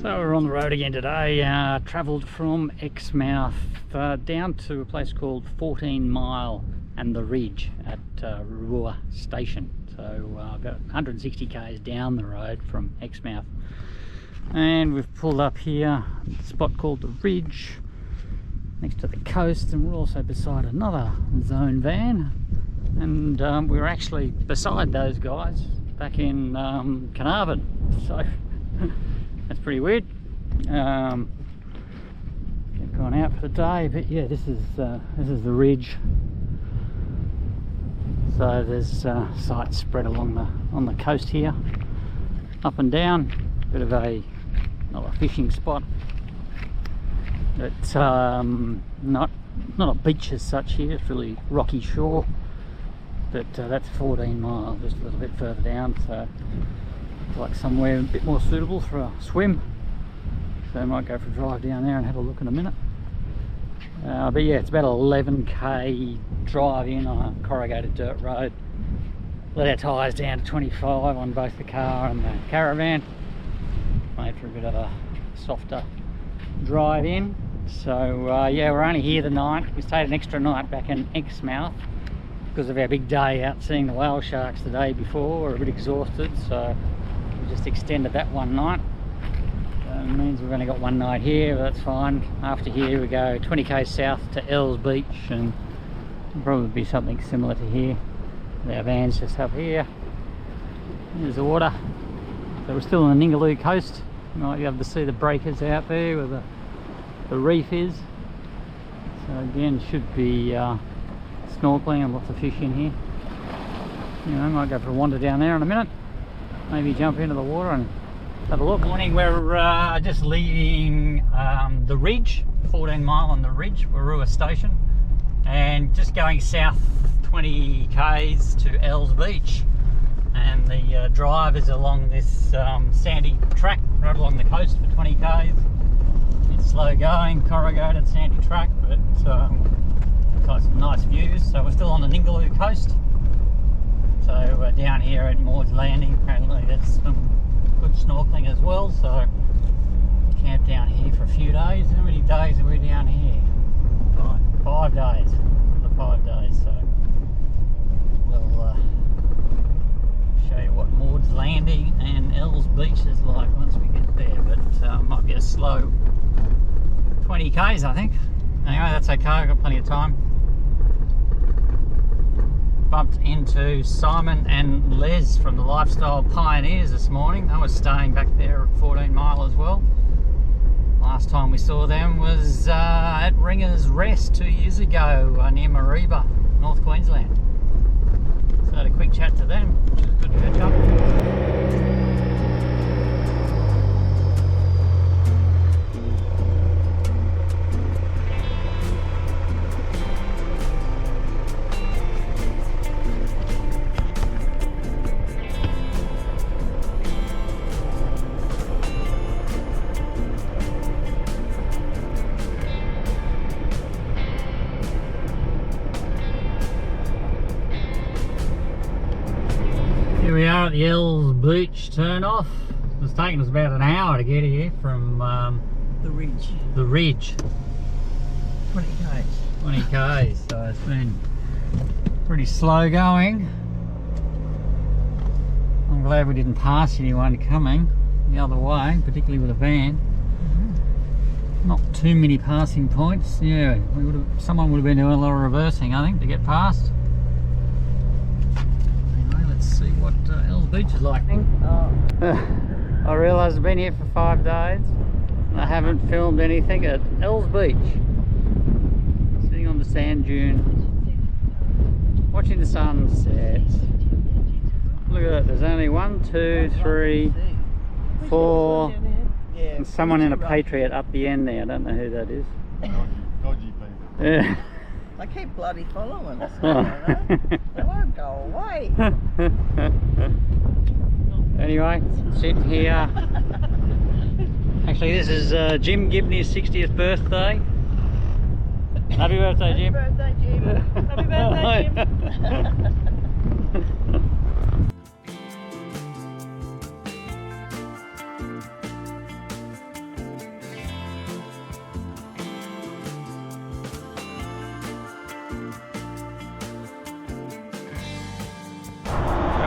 So we're on the road again today. Travelled from Exmouth down to a place called 14 Mile and the Ridge at Warroora station. So about 160 k's down the road from Exmouth. And we've pulled up here at a spot called the Ridge next to the coast, and we're also beside another zone van. And we were actually beside those guys back in Carraving. So that's pretty weird. Get gone out for the day, but yeah, this is the Ridge. So there's sites spread along on the coast here, up and down. Bit of a not a fishing spot, but not a beach as such here. It's really rocky shore. But that's 14 Mile, just a little bit further down. So like somewhere a bit more suitable for a swim, so I might go for a drive down there and have a look in a minute. But yeah, it's about 11k drive in on a corrugated dirt road. Let our tyres down to 25 on both the car and the caravan. Made for a bit of a softer drive in. So yeah, we're only here the night. We stayed an extra night back in Exmouth because of our big day out seeing the whale sharks the day before. We're a bit exhausted, so we just extended that one night. It means we've only got one night here, but that's fine. After here we go 20k south to Els Beach, and it'll probably be something similar to here. Our van's just up here. There's the water. So we're still on the Gnaraloo coast. You might be able to see the breakers out there where the reef is. So again, should be snorkeling and lots of fish in here. You know, might go for a wander down there in a minute. Maybe jump into the water and have a look. Morning, we're just leaving the Ridge, 14 Mile on the Ridge, Warroora station, and just going south 20 k's to Els Beach. And the drive is along this sandy track right along the coast for 20 k's. It's slow going, corrugated sandy track, but got some nice views. So we're still on the Gnaraloo coast. So we're down here at Maud's Landing. Apparently there's some good snorkeling as well. So camp down here for a few days. How many days are we down here? 5 days. For the 5 days. So we'll show you what Maud's Landing and Els Beach is like once we get there. But might be a slow 20 k's, I think. Anyway, that's okay. I've got plenty of time. Bumped into Simon and Les from the Lifestyle Pioneers this morning. I was staying back there at 14 Mile as well. Last time we saw them was at Ringer's Rest 2 years ago near Mareeba, North Queensland. So I had a quick chat to them, which is good to catch up. Here we are at the Els Beach turn off. It's taken us about an hour to get here from the Ridge. The Ridge. 20 k's. 20 k's, so it's been pretty slow going. I'm glad we didn't pass anyone coming the other way, particularly with a van. Not too many passing points. Yeah, someone would have been doing a lot of reversing, I think, to get past. See what Els Beach is like. I realise I've been here for 5 days and I haven't filmed anything at Els Beach. Sitting on the sand dune, watching the sunset. Look at that, there's only 1, 2, 3, 4 and someone in a Patriot up the end there. I don't know who that is. Dodgy people. Yeah. They keep bloody following us, don't they? They won't go away. Anyway, sitting here. Actually, this is Jim Gibney's 60th birthday. Happy birthday, Jim. Happy birthday, Jim. Happy birthday, Jim.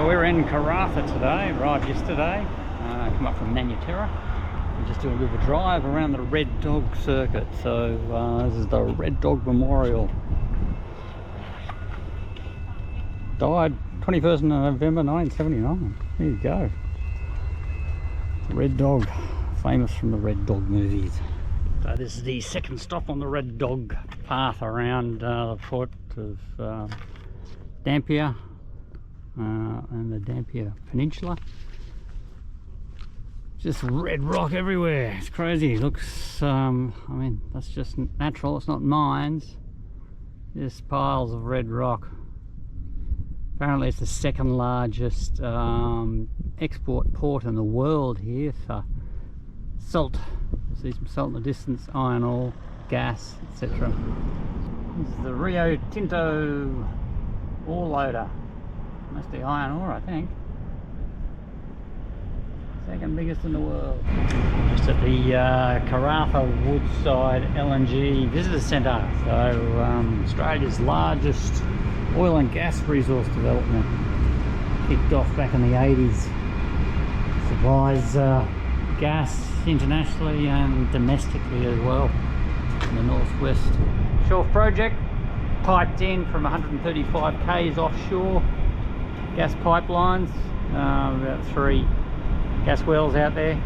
So we're in Karratha today, arrived yesterday, come up from Manutera. We're just doing a bit of a drive around the Red Dog circuit. So this is the Red Dog Memorial. Died 21st of November 1979. There you go. Red Dog, famous from the Red Dog movies. So this is the second stop on the Red Dog path around the foot of Dampier and the Dampier Peninsula. Just red rock everywhere. It's crazy. It looks, I mean, that's just natural. It's not mines. Just piles of red rock. Apparently it's the second largest export port in the world here for salt. See some salt in the distance, iron ore, gas, etc. This is the Rio Tinto ore loader. Must be iron ore, I think. Second biggest in the world. Just at the Karratha Woodside LNG Visitor Centre. So Australia's largest oil and gas resource development. Kicked off back in the 80s. Supplies gas internationally and domestically as well in the northwest. Shelf project, piped in from 135 k's offshore. Gas pipelines, about 3 gas wells out there.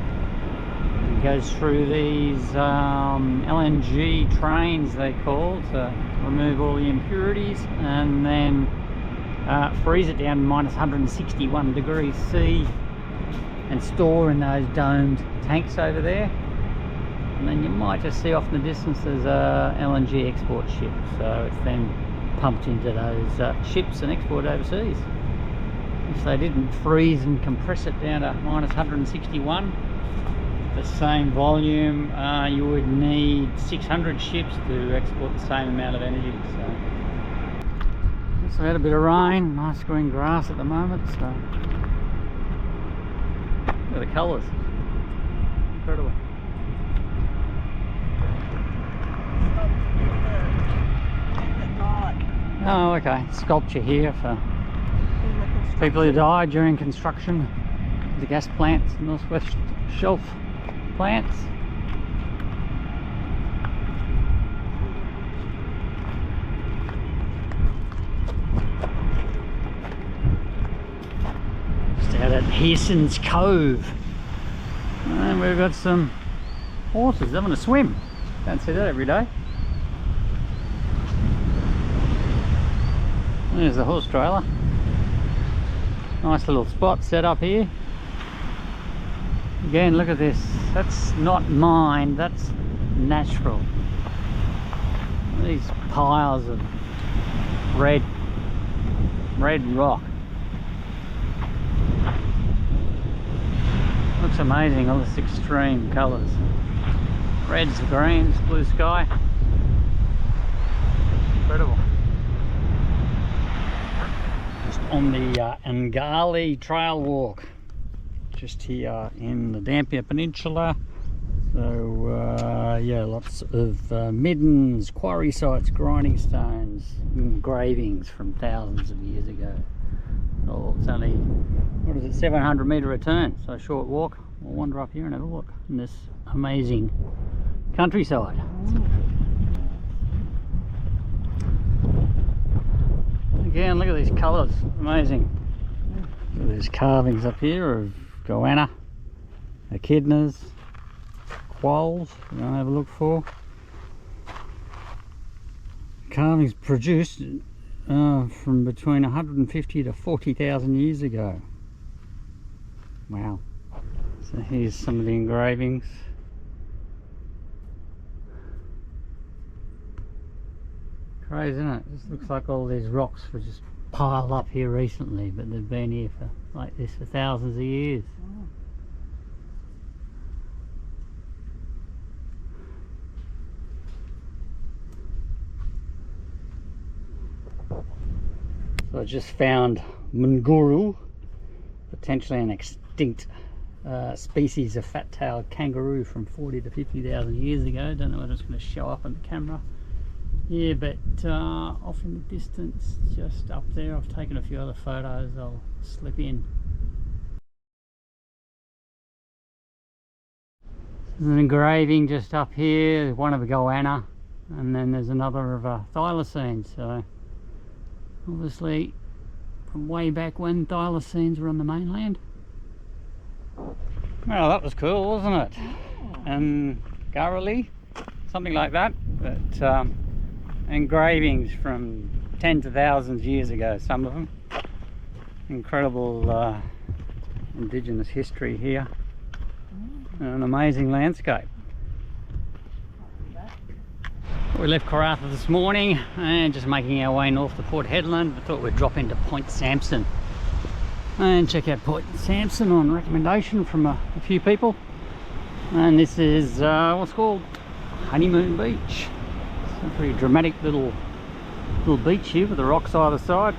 It goes through these LNG trains, they call, to remove all the impurities and then freeze it down to minus 161 degrees C and store in those domed tanks over there. And then you might just see off in the distance there's a LNG export ship, so it's then pumped into those ships and exported overseas. If they didn't freeze and compress it down to minus 161, the same volume, you would need 600 ships to export the same amount of energy. So just had a bit of rain, nice green grass at the moment. So look at the colours, incredible. Oh, okay. Sculpture here for people who died during construction of the gas plants, Northwest Shelf plants. Just out at Hearson's Cove. And we've got some horses having a swim. Don't see that every day. There's the horse trailer. Nice little spot set up here. Again, look at this. That's not mined, that's natural. These piles of red rock. Looks amazing, all this extreme colours. Reds, greens, blue sky. Incredible. Just on the Gnaraloo trail walk, just here in the Dampier Peninsula. So yeah, lots of middens, quarry sites, grinding stones, engravings from thousands of years ago. Oh, it's only, what is it, 700 metre return, so a short walk. We'll wander up here and have a look in this amazing countryside. Again, look at these colours, amazing. Look at these carvings up here of goanna, echidnas, quolls, we're going to have a look for. Carvings produced from between 150 to 40,000 years ago. Wow. So here's some of the engravings. Crazy, isn't it? It just looks like all these rocks were just piled up here recently, but they've been here for like this for thousands of years. So I just found Gnaraloo, potentially an extinct species of fat-tailed kangaroo from 40 to 50,000 years ago. Don't know whether it's going to show up on the camera. Yeah, but off in the distance, just up there, I've taken a few other photos. I'll slip in. There's an engraving just up here, one of a goanna, and then there's another of a thylacine. So obviously from way back when thylacines were on the mainland. Well, that was cool, wasn't it? And Gnaraloo, something like that. But engravings from tens of thousands of years ago, some of them. Incredible indigenous history here. An amazing landscape. We left Karratha this morning and just making our way north to Port Hedland. I thought we'd drop into Point Sampson and check out Point Sampson on recommendation from a few people. And this is what's called Honeymoon Beach. It's a pretty dramatic little beach here with the rocks either side.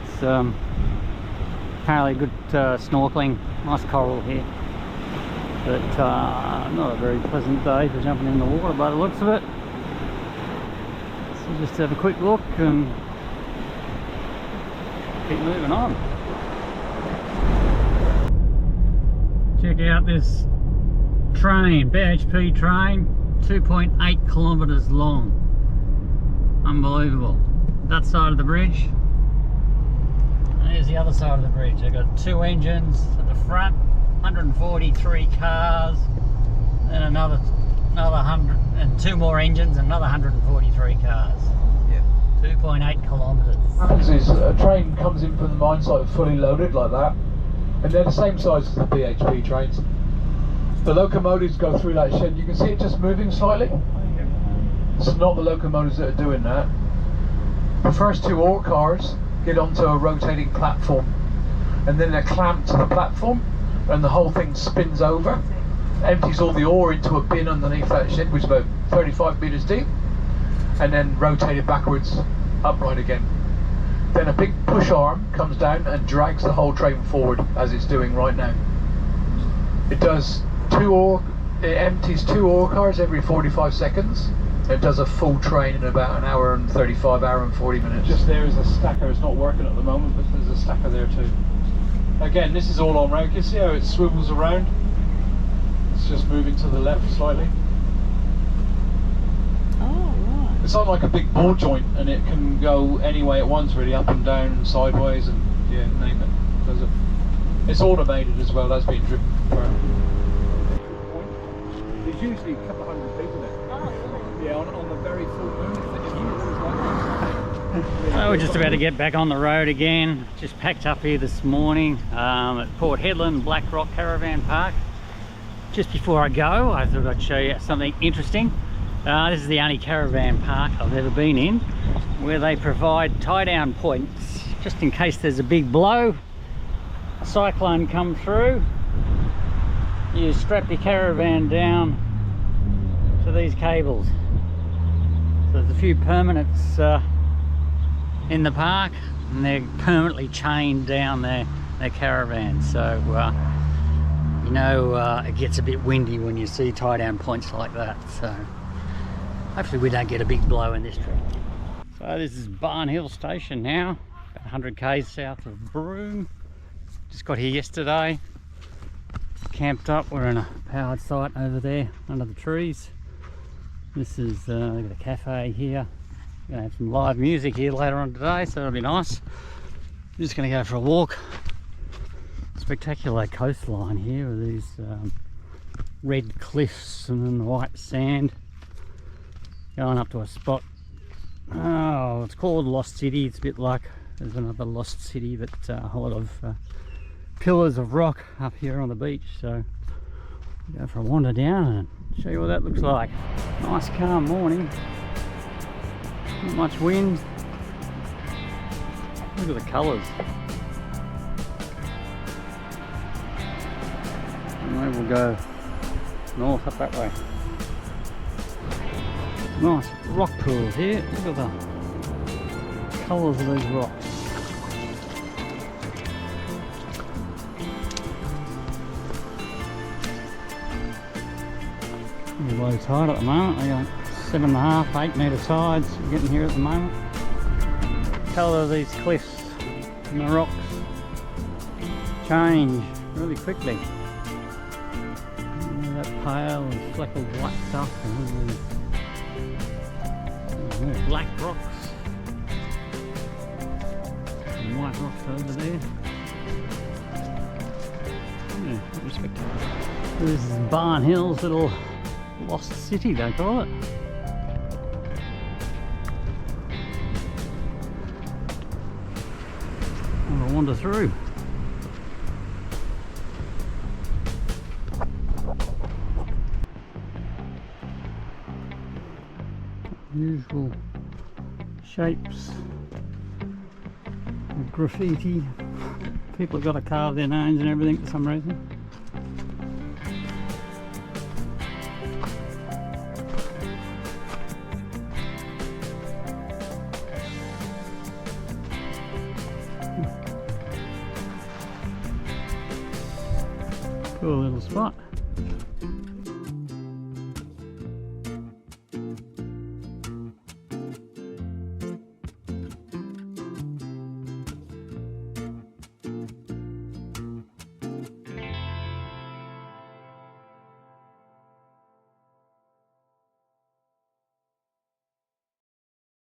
It's apparently good snorkeling, nice coral here. But not a very pleasant day for jumping in the water by the looks of it. So just have a quick look and keep moving on. Check out this train, BHP train, 2.8 kilometres long. Unbelievable. That side of the bridge, and here's the other side of the bridge. They've got two engines at the front, 143 cars, and another 100, and two more engines, another 143 cars. Yeah. 2.8 kilometres. What happens is a train comes in from the mine site fully loaded like that, and they're the same size as the BHP trains. The locomotives go through that shed. You can see it just moving slightly. It's not the locomotives that are doing that. The first two ore cars get onto a rotating platform, and then they're clamped to the platform, and the whole thing spins over, empties all the ore into a bin underneath that shed, which is about 35 metres deep, and then rotated backwards upright again. Then a big push arm comes down and drags the whole train forward, as it's doing right now. It does it empties two ore cars every 45 seconds. It does a full train in about an hour and 35, hour and 40 minutes. Just there is a stacker. It's not working at the moment, but there's a stacker there too. Again, this is all on road. You can see how it swivels around. It's just moving to the left slightly. Oh, right. It's on like a big ball joint, and it can go any way at once, really, up and down and sideways, and yeah, name it. Does it. It's automated as well. That's been driven for. There's usually a couple of hundred people there. Yeah, on the very full moon. So we're just about to get back on the road again. Just packed up here this morning at Port Hedland, Black Rock Caravan Park. Just before I go, I thought I'd show you something interesting. This is the only caravan park I've ever been in where they provide tie-down points, just in case there's a big blow, a cyclone come through. You strap your caravan down to these cables. So there's a few permanents in the park, and they're permanently chained down their caravan. So you know it gets a bit windy when you see tie down points like that. So hopefully we don't get a big blow in this trip. So this is Barn Hill Station now, about 100 k's south of Broome. Just got here yesterday, camped up. We're in a powered site over there under the trees. This is look at the cafe here. We're gonna have some live music here later on today, so that'll be nice. I'm just gonna go for a walk. Spectacular coastline here with these red cliffs and then the white sand. Going up to a spot. Oh, it's called Lost City. It's a bit like there's another Lost City, but a whole lot of pillars of rock up here on the beach. So go for a wander down and show you what that looks like. Nice calm morning. Not much wind. Look at the colours. And maybe we'll go north up that way. Nice rock pools here. Look at the colours of these rocks. low tide at the moment. They got 7.5, 8 metre tides getting here at the moment. Colour of these cliffs and the rocks change really quickly. That pale and fleckled white stuff, and more black rocks and white rocks over there. Yeah, pretty spectacular. This is Barn Hill's little lost city, they call it. I'll wander through. Usual shapes of graffiti. People have got to carve their names and everything for some reason. Cool little spot.